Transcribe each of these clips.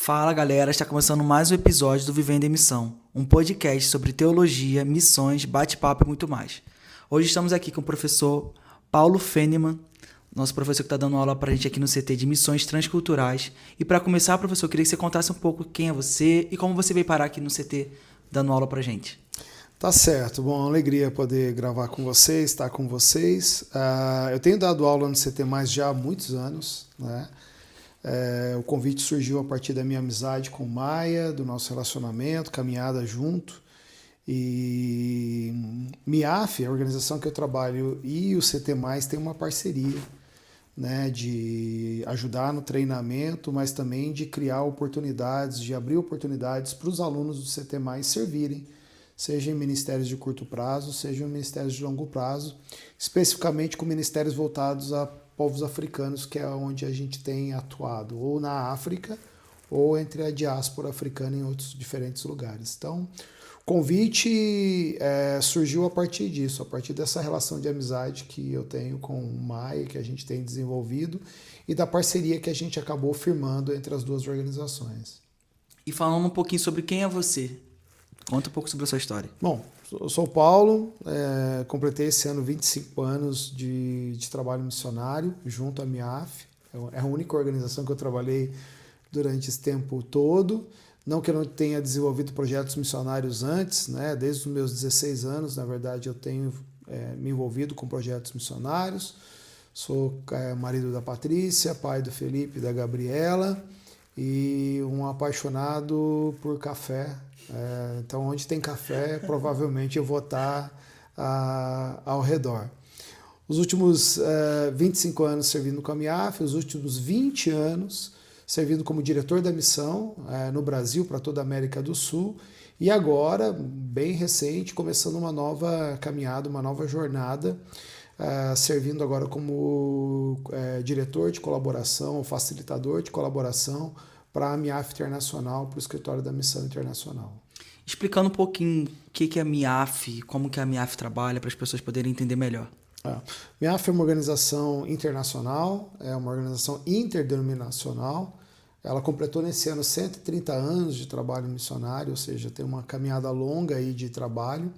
Fala galera, está começando mais um episódio do Vivendo em Missão, um podcast sobre teologia, missões, bate-papo e muito mais. Hoje estamos aqui com o professor Paulo Feneman, nosso professor que está dando aula para a gente aqui no CT de Missões Transculturais. E para começar, professor, eu queria que você contasse um pouco quem é você e como você veio parar aqui no CT dando aula para a gente. Tá certo, bom, uma alegria poder gravar com vocês, estar com vocês. Eu tenho dado aula no CT mais já há muitos anos, né? O convite surgiu a partir da minha amizade com Maia, do nosso relacionamento, caminhada junto. E MIAF, a organização que eu trabalho, e o CT+, tem uma parceria, né, de ajudar no treinamento, mas também de criar oportunidades, de abrir oportunidades para os alunos do CT+, servirem, seja em ministérios de curto prazo, seja em ministérios de longo prazo, especificamente com ministérios voltados a povos africanos, que é onde a gente tem atuado, ou na África, ou entre a diáspora africana em outros diferentes lugares. Então, o convite surgiu a partir disso, a partir dessa relação de amizade que eu tenho com o Maia, que a gente tem desenvolvido, e da parceria que a gente acabou firmando entre as duas organizações. E falando um pouquinho sobre quem é você, conta um pouco sobre a sua história. Bom, eu sou o Paulo, completei esse ano 25 anos de trabalho missionário junto à MIAF. É a única organização que eu trabalhei durante esse tempo todo. Não que eu não tenha desenvolvido projetos missionários antes, né? Desde os meus 16 anos, na verdade, eu tenho me envolvido com projetos missionários. Sou marido da Patrícia, pai do Felipe e da Gabriela e um apaixonado por café. Então, onde tem café, provavelmente eu vou estar ao redor. Os últimos 25 anos servindo com a MIAF, os últimos 20 anos servindo como diretor da missão no Brasil, para toda a América do Sul, e agora, bem recente, começando uma nova caminhada, uma nova jornada, servindo agora como diretor de colaboração, facilitador de colaboração para a MIAF Internacional, para o Escritório da Missão Internacional. Explicando um pouquinho o que é a MIAF, como que a MIAF trabalha, para as pessoas poderem entender melhor. MIAF é uma organização internacional, é uma organização interdenominacional. Ela completou nesse ano 130 anos de trabalho missionário, ou seja, tem uma caminhada longa aí de trabalho.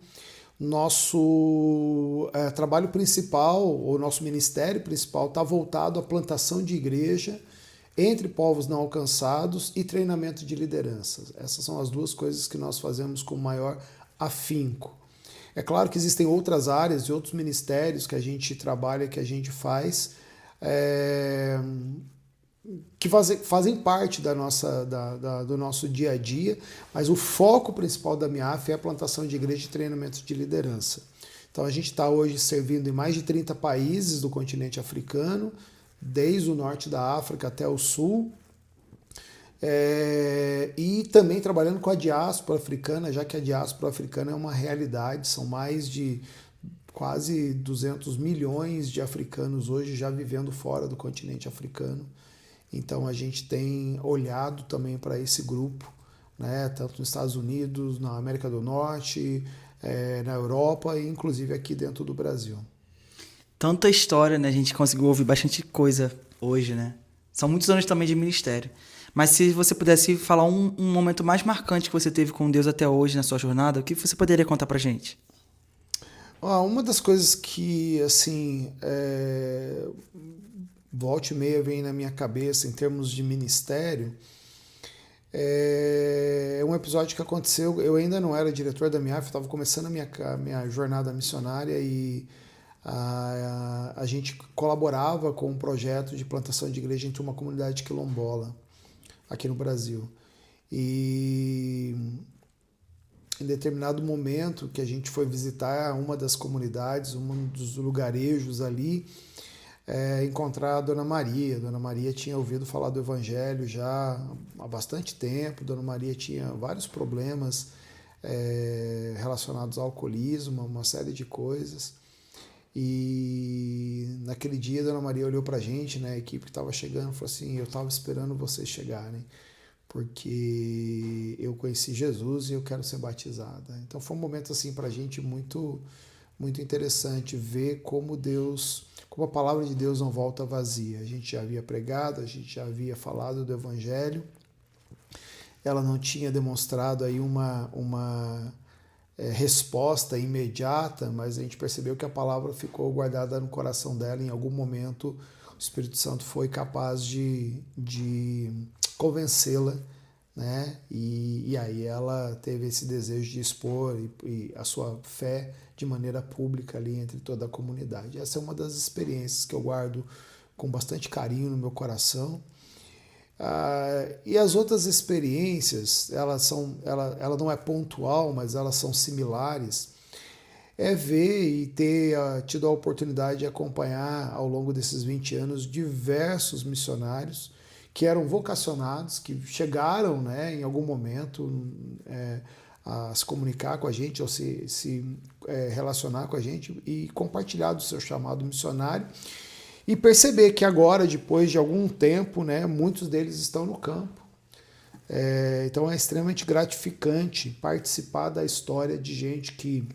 Nosso trabalho principal, ou nosso ministério principal, está voltado à plantação de igreja entre povos não alcançados e treinamento de lideranças. Essas são as duas coisas que nós fazemos com maior afinco. É claro que existem outras áreas e outros ministérios que a gente trabalha, que a gente faz, que fazem parte do nosso dia a dia, mas o foco principal da MIAF é a plantação de igreja e treinamento de liderança. Então a gente está hoje servindo em mais de 30 países do continente africano, desde o norte da África até o sul, e também trabalhando com a diáspora africana, já que a diáspora africana é uma realidade, são mais de quase 200 milhões de africanos hoje já vivendo fora do continente africano. Então a gente tem olhado também para esse grupo, né, tanto nos Estados Unidos, na América do Norte, na Europa e inclusive aqui dentro do Brasil. Tanta história, né? A gente conseguiu ouvir bastante coisa hoje, né? São muitos anos também de ministério. Mas se você pudesse falar um momento mais marcante que você teve com Deus até hoje na sua jornada, o que você poderia contar pra gente? Uma das coisas que, assim, volta e meia vem na minha cabeça em termos de ministério, é um episódio que aconteceu, eu ainda não era diretor da MIAF, estava começando a minha jornada missionária e a gente colaborava com um projeto de plantação de igreja entre uma comunidade quilombola aqui no Brasil. E em determinado momento que a gente foi visitar uma das comunidades, um dos lugarejos ali, encontrar a Dona Maria. Dona Maria tinha ouvido falar do Evangelho já há bastante tempo. Dona Maria tinha vários problemas relacionados ao alcoolismo, uma série de coisas. E naquele dia a Dona Maria olhou pra gente, né, a equipe que estava chegando, falou assim: eu estava esperando vocês chegarem, porque eu conheci Jesus e eu quero ser batizada. Então foi um momento assim pra gente muito, muito interessante ver como a palavra de Deus não volta vazia. A gente já havia pregado, a gente já havia falado do Evangelho, ela não tinha demonstrado aí uma resposta imediata, mas a gente percebeu que a palavra ficou guardada no coração dela. Em algum momento o Espírito Santo foi capaz de convencê-la, né? E aí ela teve esse desejo de expor e a sua fé de maneira pública ali entre toda a comunidade. Essa é uma das experiências que eu guardo com bastante carinho no meu coração. E as outras experiências, ela não é pontual, mas elas são similares. É ver e ter tido a oportunidade de acompanhar ao longo desses 20 anos diversos missionários que eram vocacionados, que chegaram, né, em algum momento a se comunicar com a gente ou se relacionar com a gente e compartilhar do seu chamado missionário. E perceber que agora, depois de algum tempo, né, muitos deles estão no campo. Então é extremamente gratificante participar da história de gente que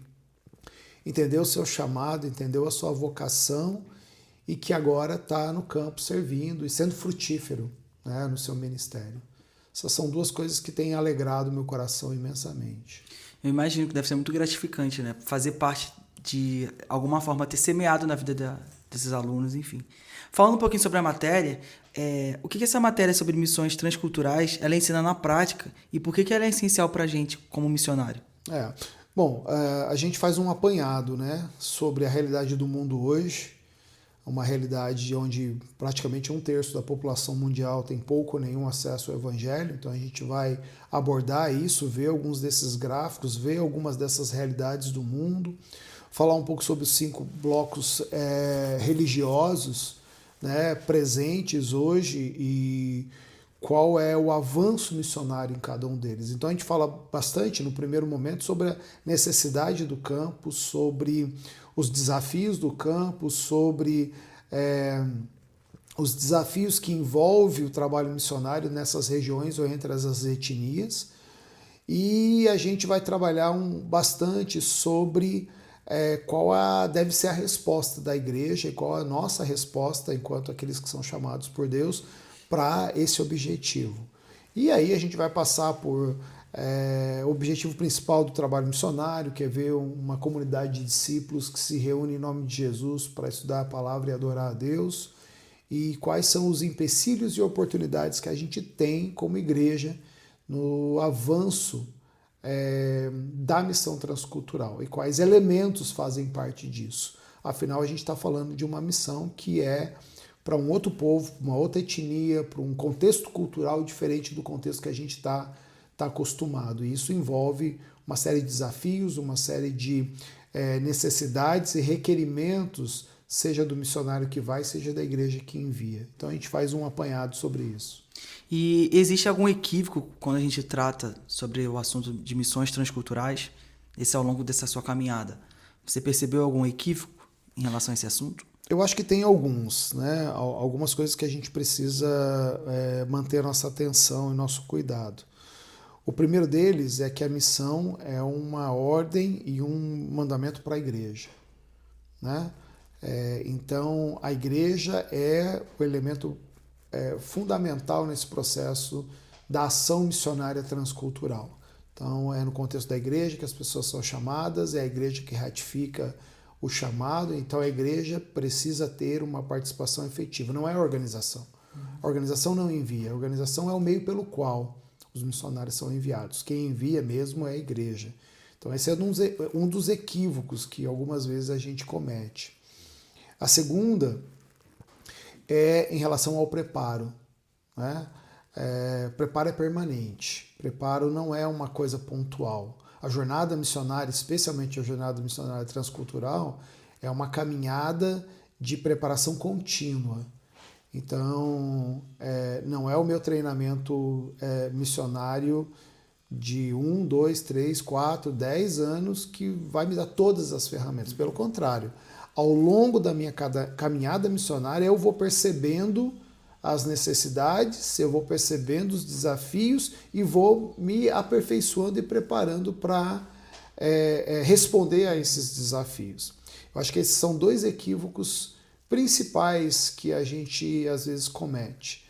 entendeu o seu chamado, entendeu a sua vocação e que agora está no campo servindo e sendo frutífero, né, no seu ministério. Essas são duas coisas que têm alegrado meu coração imensamente. Eu imagino que deve ser muito gratificante, né? Fazer parte de alguma forma, ter semeado na vida desses alunos, enfim. Falando um pouquinho sobre a matéria, o que essa matéria sobre missões transculturais ela ensina na prática e por que ela é essencial para a gente como missionário? Bom, a gente faz um apanhado, né, sobre a realidade do mundo hoje, uma realidade onde praticamente 1/3 da população mundial tem pouco ou nenhum acesso ao Evangelho, então a gente vai abordar isso, ver alguns desses gráficos, ver algumas dessas realidades do mundo, falar um pouco sobre os 5 blocos religiosos, né, presentes hoje e qual é o avanço missionário em cada um deles. Então a gente fala bastante no primeiro momento sobre a necessidade do campo, sobre os desafios do campo, sobre os desafios que envolvem o trabalho missionário nessas regiões ou entre as etnias. E a gente vai trabalhar bastante sobre qual deve ser a resposta da igreja e qual a nossa resposta enquanto aqueles que são chamados por Deus para esse objetivo. E aí a gente vai passar por o objetivo principal do trabalho missionário, que é ver uma comunidade de discípulos que se reúne em nome de Jesus para estudar a palavra e adorar a Deus, e quais são os empecilhos e oportunidades que a gente tem como igreja no avanço da missão transcultural e quais elementos fazem parte disso. Afinal, a gente está falando de uma missão que é para um outro povo, uma outra etnia, para um contexto cultural diferente do contexto que a gente está acostumado. E isso envolve uma série de desafios, uma série de necessidades e requerimentos, seja do missionário que vai, seja da igreja que envia. Então a gente faz um apanhado sobre isso. E existe algum equívoco quando a gente trata sobre o assunto de missões transculturais, esse ao longo dessa sua caminhada? Você percebeu algum equívoco em relação a esse assunto? Eu acho que tem alguns, né? Algumas coisas que a gente precisa manter nossa atenção e nosso cuidado. O primeiro deles é que a missão é uma ordem e um mandamento para a igreja, né? Então, a igreja é o elemento fundamental nesse processo da ação missionária transcultural. Então, é no contexto da igreja que as pessoas são chamadas, é a igreja que ratifica o chamado, então a igreja precisa ter uma participação efetiva, não é a organização. A organização não envia, a organização é o meio pelo qual os missionários são enviados. Quem envia mesmo é a igreja. Então esse é um dos equívocos que algumas vezes a gente comete. A segunda é em relação ao preparo, né? Preparo é permanente, preparo não é uma coisa pontual. A jornada missionária, especialmente a jornada missionária transcultural, é uma caminhada de preparação contínua. Então, não é o meu treinamento missionário de 1, 2, 3, 4, 10 anos que vai me dar todas as ferramentas. Pelo contrário, ao longo da minha caminhada missionária, eu vou percebendo as necessidades, eu vou percebendo os desafios e vou me aperfeiçoando e preparando para responder a esses desafios. Eu acho que esses são 2 equívocos principais que a gente às vezes comete.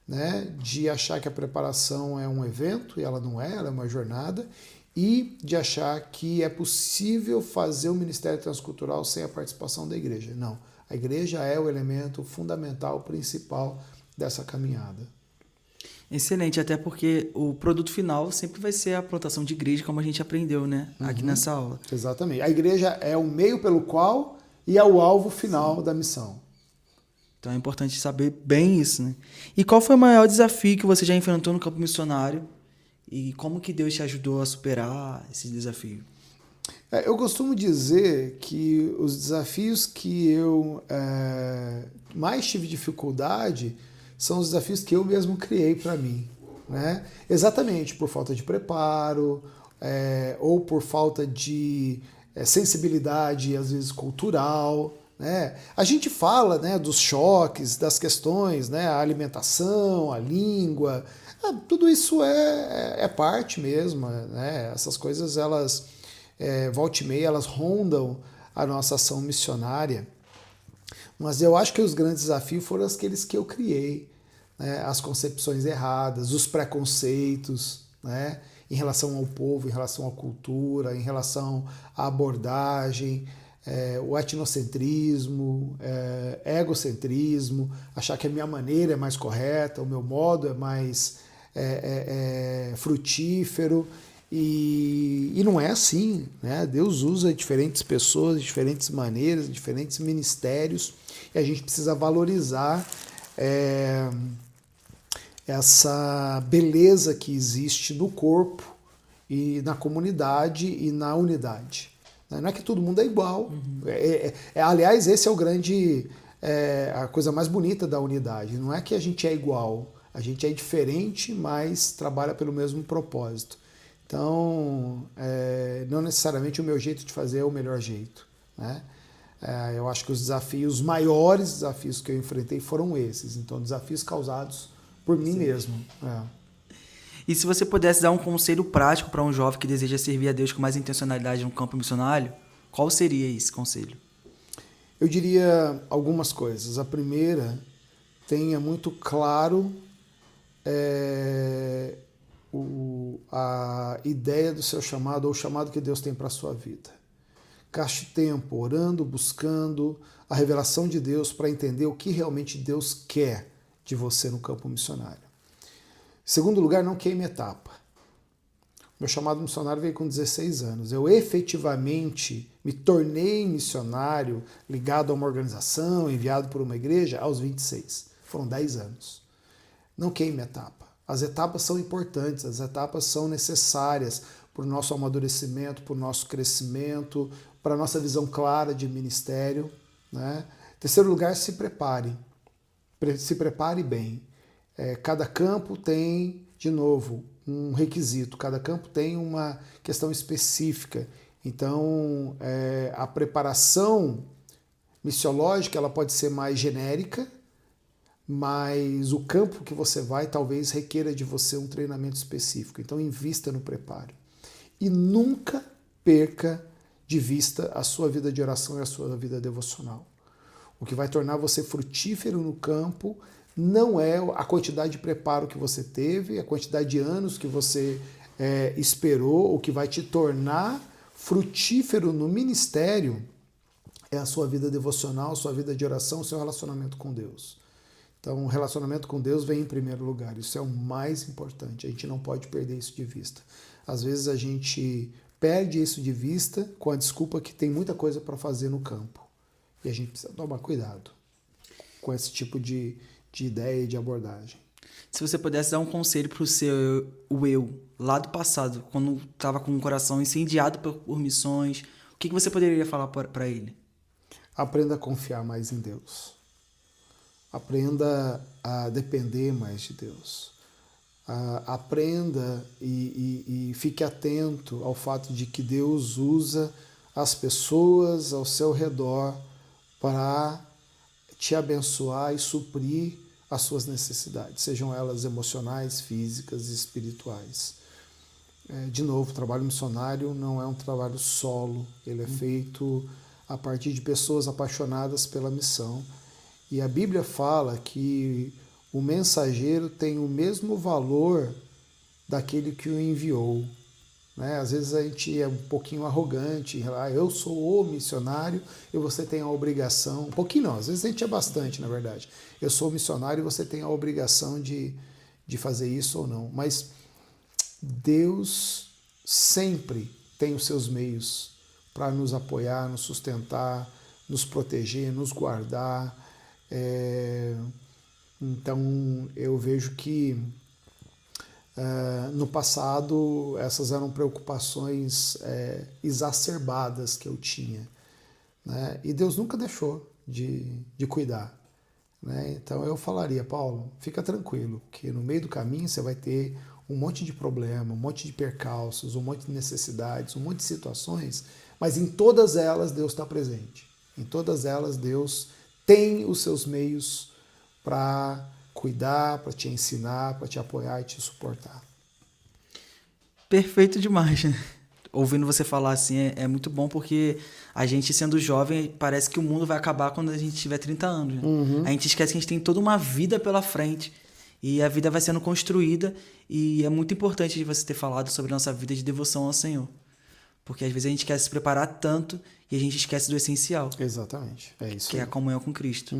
né, de achar que a preparação é um evento, e ela não é, ela é uma jornada, e de achar que é possível fazer o ministério transcultural sem a participação da igreja. Não, a igreja é o elemento fundamental, principal dessa caminhada. Excelente, até porque o produto final sempre vai ser a plantação de igreja, como a gente aprendeu, né, aqui nessa aula. Exatamente. A igreja é o meio pelo qual e é o alvo final da missão. Então é importante saber bem isso, né? E qual foi o maior desafio que você já enfrentou no campo missionário? E como que Deus te ajudou a superar esse desafio? Eu costumo dizer que os desafios que eu mais tive dificuldade são os desafios que eu mesmo criei para mim, né? Exatamente por falta de preparo, ou por falta de sensibilidade, às vezes cultural, né? A gente fala, né, dos choques, das questões, né, a alimentação, a língua, tudo isso é parte mesmo, né? Essas coisas, elas, volta e meia, elas rondam a nossa ação missionária. Mas eu acho que os grandes desafios foram aqueles que eu criei, né? As concepções erradas, os preconceitos, né? Em relação ao povo, em relação à cultura, em relação à abordagem, o etnocentrismo, egocentrismo, achar que a minha maneira é mais correta, o meu modo é mais frutífero. E não é assim, né? Deus usa diferentes pessoas, diferentes maneiras, diferentes ministérios, e a gente precisa valorizar essa beleza que existe no corpo e na comunidade e na unidade. Não é que todo mundo é igual. Aliás, esse é o grande, a coisa mais bonita da unidade. Não é que a gente é igual, a gente é diferente, mas trabalha pelo mesmo propósito. Então, não necessariamente o meu jeito de fazer é o melhor jeito, né? Eu acho que os maiores desafios que eu enfrentei foram esses. Então, desafios causados por mim mesmo. E se você pudesse dar um conselho prático para um jovem que deseja servir a Deus com mais intencionalidade no campo missionário, qual seria esse conselho? Eu diria algumas coisas. A primeira, tenha muito claro a ideia do seu chamado, ou o chamado que Deus tem para a sua vida. Gaste tempo orando, buscando a revelação de Deus para entender o que realmente Deus quer de você no campo missionário. Em segundo lugar, não queime etapa. Meu chamado missionário veio com 16 anos. Eu efetivamente me tornei missionário ligado a uma organização, enviado por uma igreja, aos 26. Foram 10 anos. Não queime etapa. As etapas são importantes, as etapas são necessárias para o nosso amadurecimento, para o nosso crescimento, para a nossa visão clara de ministério, né? Em terceiro lugar, se prepare. Se prepare bem. Cada campo tem, de novo, um requisito, cada campo tem uma questão específica. Então, a preparação missiológica ela pode ser mais genérica, mas o campo que você vai talvez requeira de você um treinamento específico. Então, invista no preparo. E nunca perca de vista a sua vida de oração e a sua vida devocional. O que vai tornar você frutífero no campo não é a quantidade de preparo que você teve, a quantidade de anos que você esperou, o que vai te tornar frutífero no ministério é a sua vida devocional, sua vida de oração, o seu relacionamento com Deus. Então, o relacionamento com Deus vem em primeiro lugar, isso é o mais importante, a gente não pode perder isso de vista. Às vezes a gente perde isso de vista com a desculpa que tem muita coisa para fazer no campo. E a gente precisa tomar cuidado com esse tipo de ideia e de abordagem. Se você pudesse dar um conselho para o eu lá do passado, quando estava com o coração incendiado por missões, o que você poderia falar para ele? Aprenda a confiar mais em Deus. Aprenda a depender mais de Deus. Aprenda e fique atento ao fato de que Deus usa as pessoas ao seu redor para te abençoar e suprir as suas necessidades, sejam elas emocionais, físicas e espirituais. De novo, o trabalho missionário não é um trabalho solo, ele é feito a partir de pessoas apaixonadas pela missão. E a Bíblia fala que o mensageiro tem o mesmo valor daquele que o enviou. Né? Às vezes a gente é um pouquinho arrogante, eu sou o missionário e você tem a obrigação, um pouquinho não, às vezes a gente é bastante, na verdade. Eu sou o missionário e você tem a obrigação de fazer isso ou não. Mas Deus sempre tem os seus meios para nos apoiar, nos sustentar, nos proteger, nos guardar. Então eu vejo que no passado essas eram preocupações exacerbadas que eu tinha, né? E Deus nunca deixou de cuidar, né? Então eu falaria, Paulo, fica tranquilo, que no meio do caminho você vai ter um monte de problema, um monte de percalços, um monte de necessidades, um monte de situações, mas em todas elas Deus está presente. Em todas elas Deus tem os seus meios para cuidar, para te ensinar, para te apoiar e te suportar. Perfeito demais, né? Ouvindo você falar assim é muito bom, porque a gente, sendo jovem, parece que o mundo vai acabar quando a gente tiver 30 anos. Né? A gente esquece que a gente tem toda uma vida pela frente e a vida vai sendo construída, e é muito importante você ter falado sobre a nossa vida de devoção ao Senhor. Porque às vezes a gente quer se preparar tanto e a gente esquece do essencial. Exatamente, é isso. Que aí. é a comunhão com Cristo.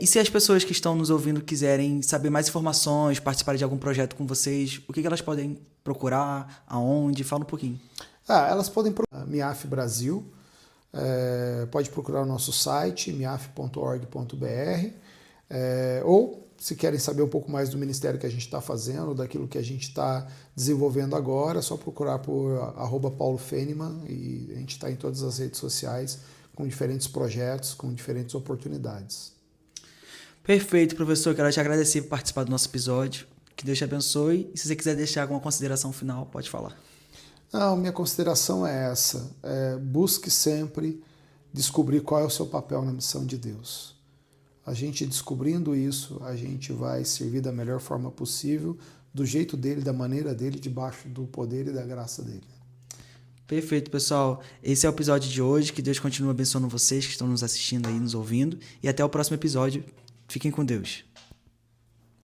E se as pessoas que estão nos ouvindo quiserem saber mais informações, participar de algum projeto com vocês, o que elas podem procurar, aonde? Fala um pouquinho. Elas podem procurar MIAF Brasil, pode procurar o nosso site, miaf.org.br, ou se querem saber um pouco mais do ministério que a gente está fazendo, daquilo que a gente está desenvolvendo agora, é só procurar por @Paulo Feniman, e a gente está em todas as redes sociais com diferentes projetos, com diferentes oportunidades. Perfeito, professor. Quero te agradecer por participar do nosso episódio. Que Deus te abençoe. E se você quiser deixar alguma consideração final, pode falar. Não, minha consideração é essa. Busque sempre descobrir qual é o seu papel na missão de Deus. A gente descobrindo isso, a gente vai servir da melhor forma possível, do jeito dele, da maneira dele, debaixo do poder e da graça dele. Perfeito, pessoal. Esse é o episódio de hoje. Que Deus continue abençoando vocês que estão nos assistindo aí, nos ouvindo. E até o próximo episódio. Fiquem com Deus.